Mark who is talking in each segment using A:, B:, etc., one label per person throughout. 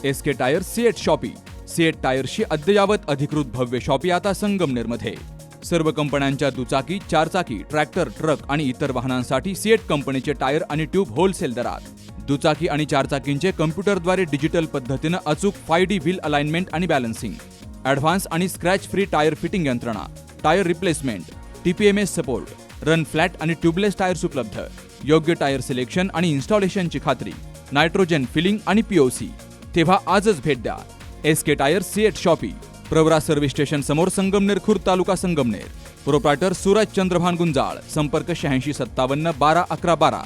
A: SK tyre CEAT shoppe. CEAT टायर्सची अद्ययावत अधिकृत भव्य शॉपी आता संगमनेरमध्ये. सर्व कंपन्यांच्या दुचाकी, चारचाकी, ट्रॅक्टर, ट्रक आणि इतर वाहनांसाठी सिएट कंपनीचे टायर आणि ट्यूब होलसेल दरात. दुचाकी आणि चारचाकींचे कम्प्युटरद्वारे डिजिटल पद्धतीनं अचूक 5D व्हील अलाइनमेंट आणि बॅलन्सिंग, ॲडव्हान्स आणि स्क्रॅच फ्री टायर फिटिंग यंत्रणा, tyre replacement, TPMS support, run flat आणि ट्यूबलेस टायर्स उपलब्ध. योग्य टायर सिलेक्शन आणि इन्स्टॉलेशनची खात्री, नायट्रोजन फिलिंग आणि POC. तेव्हा आजच भेट द्या SK tyre CEAT shoppe, Pravara service station समोर, संगमनेर खुर्द, तालुका संगमनेर. प्रोप्रायटर सूरज चंद्रभान गुंजाळ. संपर्क 8657 12 11 12.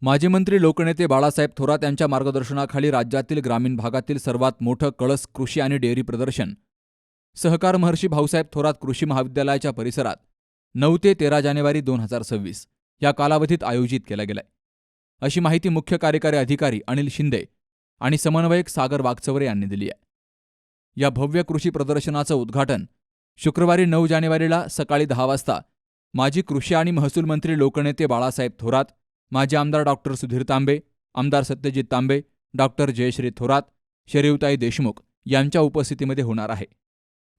A: माजी मंत्री लोकनेते बाळासाहेब थोरात यांच्या मार्गदर्शनाखाली राज्यातील ग्रामीण भागातील सर्वात मोठं कळस कृषी आणि डेअरी प्रदर्शन सहकार महर्षी भाऊसाहेब थोरात कृषी महाविद्यालयाच्या परिसरात 9 ते 13 जानेवारी 2026 या कालावधीत आयोजित केला गेलाय, अशी माहिती मुख्य कार्यकारी अधिकारी अनिल शिंदे आणि समन्वयक सागर वागचौरे यांनी दिली आहे. या भव्य कृषी प्रदर्शनाचं उद्घाटन शुक्रवारी 9 जानेवारीला सकाळी 10 वाजता माजी कृषी आणि महसूल मंत्री लोकनेते बाळासाहेब थोरात, माजी आमदार डॉक्टर सुधीर तांबे, आमदार सत्यजित तांबे, डॉक्टर जयश्री थोरात, शरीवताई देशमुख यांच्या उपस्थितीमध्ये होणार आहे.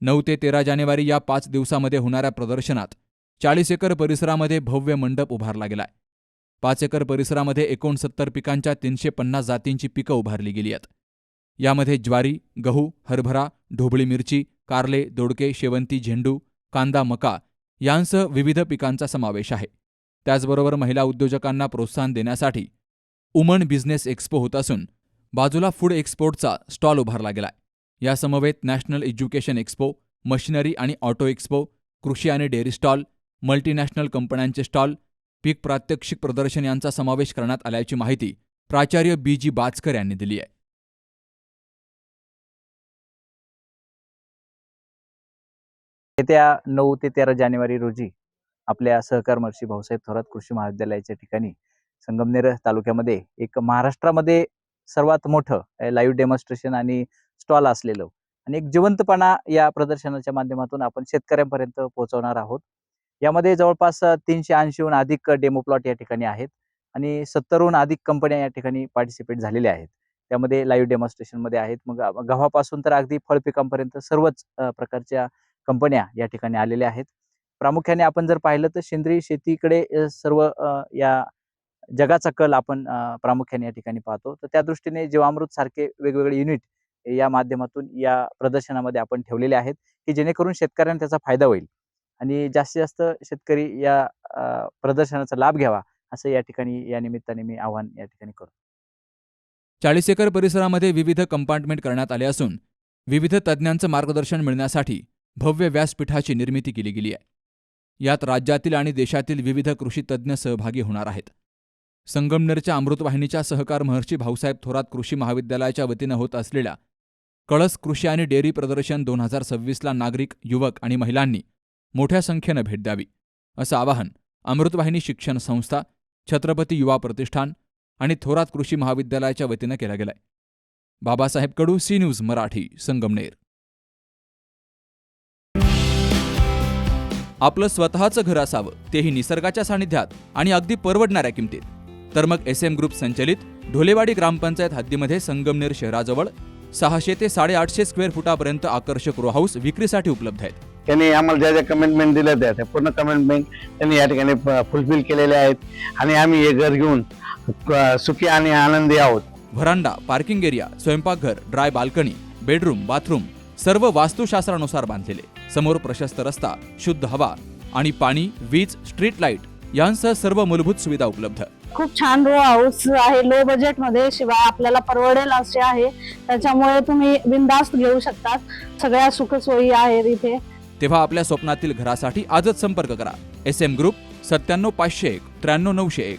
A: 9 ते 13 जानेवारी या 5 दिवसामध्ये होणाऱ्या प्रदर्शनात 40 एकर परिसरामध्ये भव्य मंडप उभारला गेलाय. 5 एकर परिसरामध्ये 69 पिकांच्या 350 जातींची पिकं उभारली गेली आहेत. यामध्ये ज्वारी, गहू, हरभरा, ढोबळी मिरची, कारले, दोडके, शेवंती, झेंडू, कांदा, मका यांसह विविध पिकांचा समावेश आहे. त्याचबरोबर महिला उद्योजकांना प्रोत्साहन देण्यासाठी वुमन बिझनेस एक्स्पो होत असून बाजूला फूड एक्सपोर्टचा स्टॉल उभारला गेलाय. यासमवेत नॅशनल एज्युकेशन एक्स्पो, मशिनरी आणि ऑटो एक्स्पो, कृषी आणि डेअरी स्टॉल, मल्टीनॅशनल कंपन्यांचे स्टॉल, पीक प्रात्यक्षिक प्रदर्शन यांचा समावेश करण्यात आल्याची माहिती प्राचार्य BG बाचकर यांनी दिली आहे.
B: येत्या 9 ते 13 जानेवारी रोजी आपल्या सहकार महर्षी भाऊसाहेब थोरात कृषी महाविद्यालयाच्या ठिकाणी संगमनेर तालुक्यामध्ये एक महाराष्ट्रामध्ये सर्वात मोठं लाईव्ह डेमॉन्स्ट्रेशन आणि स्टॉल असलेलं आणि एक जिवंतपणा या प्रदर्शनाच्या माध्यमातून आपण शेतकऱ्यांपर्यंत पोहोचवणार आहोत. यामध्ये जवळपास 380हून अधिक डेमो प्लॉट या ठिकाणी आहेत आणि 70हून अधिक कंपन्या या ठिकाणी पार्टिसिपेट झालेल्या आहेत. त्यामध्ये लाईव्ह डेमॉन्स्ट्रेशनमध्ये आहेत. मग गव्हापासून तर अगदी फळपिकांपर्यंत सर्वच प्रकारच्या कंपन्या या ठिकाणी आलेल्या आहेत. प्रामुख्याने आपण जर पाहिलं तर सेंद्रिय शेतीकडे सर्व या जगाचा कल आपण प्रामुख्याने या ठिकाणी पाहतो. तर त्या दृष्टीने जीवामृत सारखे वेगवेगळे युनिट या माध्यमातून या प्रदर्शनामध्ये आपण ठेवलेले आहेत की जेणेकरून शेतकऱ्यांना त्याचा फायदा होईल आणि जास्तीत जास्त शेतकरी या प्रदर्शनाचा लाभ घ्यावा असं या ठिकाणी या निमित्ताने मी आवाहन या ठिकाणी करतो.
A: 40 एकर परिसरामध्ये विविध कंपार्टमेंट करण्यात आले असून विविध तज्ज्ञांचं मार्गदर्शन मिळण्यासाठी भव्य व्यासपीठाची निर्मिती केली गेली आहे. यात राज्यातील आणि देशातील विविध कृषी तज्ज्ञ सहभागी होणार आहेत. संगमनेरच्या अमृतवाहिनीच्या सहकार महर्षी भाऊसाहेब थोरात कृषी महाविद्यालयाच्या वतीनं होत असलेल्या कळस कृषी आणि डेअरी प्रदर्शन 2026ला नागरिक, युवक आणि महिलांनी मोठ्या संख्येनं भेट द्यावी, असं आवाहन अमृतवाहिनी शिक्षण संस्था, छत्रपती युवा प्रतिष्ठान आणि थोरात कृषी महाविद्यालयाच्या वतीनं केलं गेलंय. बाबासाहेब कडू, सी न्यूज मराठी, संगमनेर. आपलं स्वतःचं घर असावं, तेही निसर्गाच्या सानिध्यात आणि अगदी परवडणाऱ्या किमतीत, तर मग SM ग्रुप संचलित ढोलेवाडी ग्रामपंचायत हद्दीमध्ये संगमनेर शहराजवळ 600 ते 850 स्क्वेअर फुटापर्यंत आकर्षक रो हाऊस विक्रीसाठी उपलब्ध आहेत.
C: त्यांनी आम्हाला ज्या ज्या कमिटमेंट दिल्या त्या पूर्ण कमिटमेंट त्यांनी या ठिकाणी फुलफिल केलेल्या आहेत आणि आम्ही हे घर घेऊन सुखी आणि आनंदी आहोत.
A: व्हरांडा, पार्किंग एरिया, स्वयंपाकघर, ड्राय बाल्कनी, बेडरूम, बाथरूम सर्व वास्तुशास्त्रानुसार बांधलेले. समोर प्रशस्त रस्ता, शुद्ध हवा आणि पाणी, वीज, स्ट्रीट लाईट यांसह सर्व मूलभूत सुविधा उपलब्ध.
D: खूप छान रो हाऊस आहे, लो बजेट मध्ये, शिवाय आपल्याला परवडेल असे आहे. त्याच्यामुळे तुम्ही बिनधास्त घेऊ शकतात. सगळ्या सुखसोयी आहेत इथे.
A: तेव्हा आपल्या स्वप्नातील घरासाठी आजच संपर्क करा. SM group 97 501 93 901.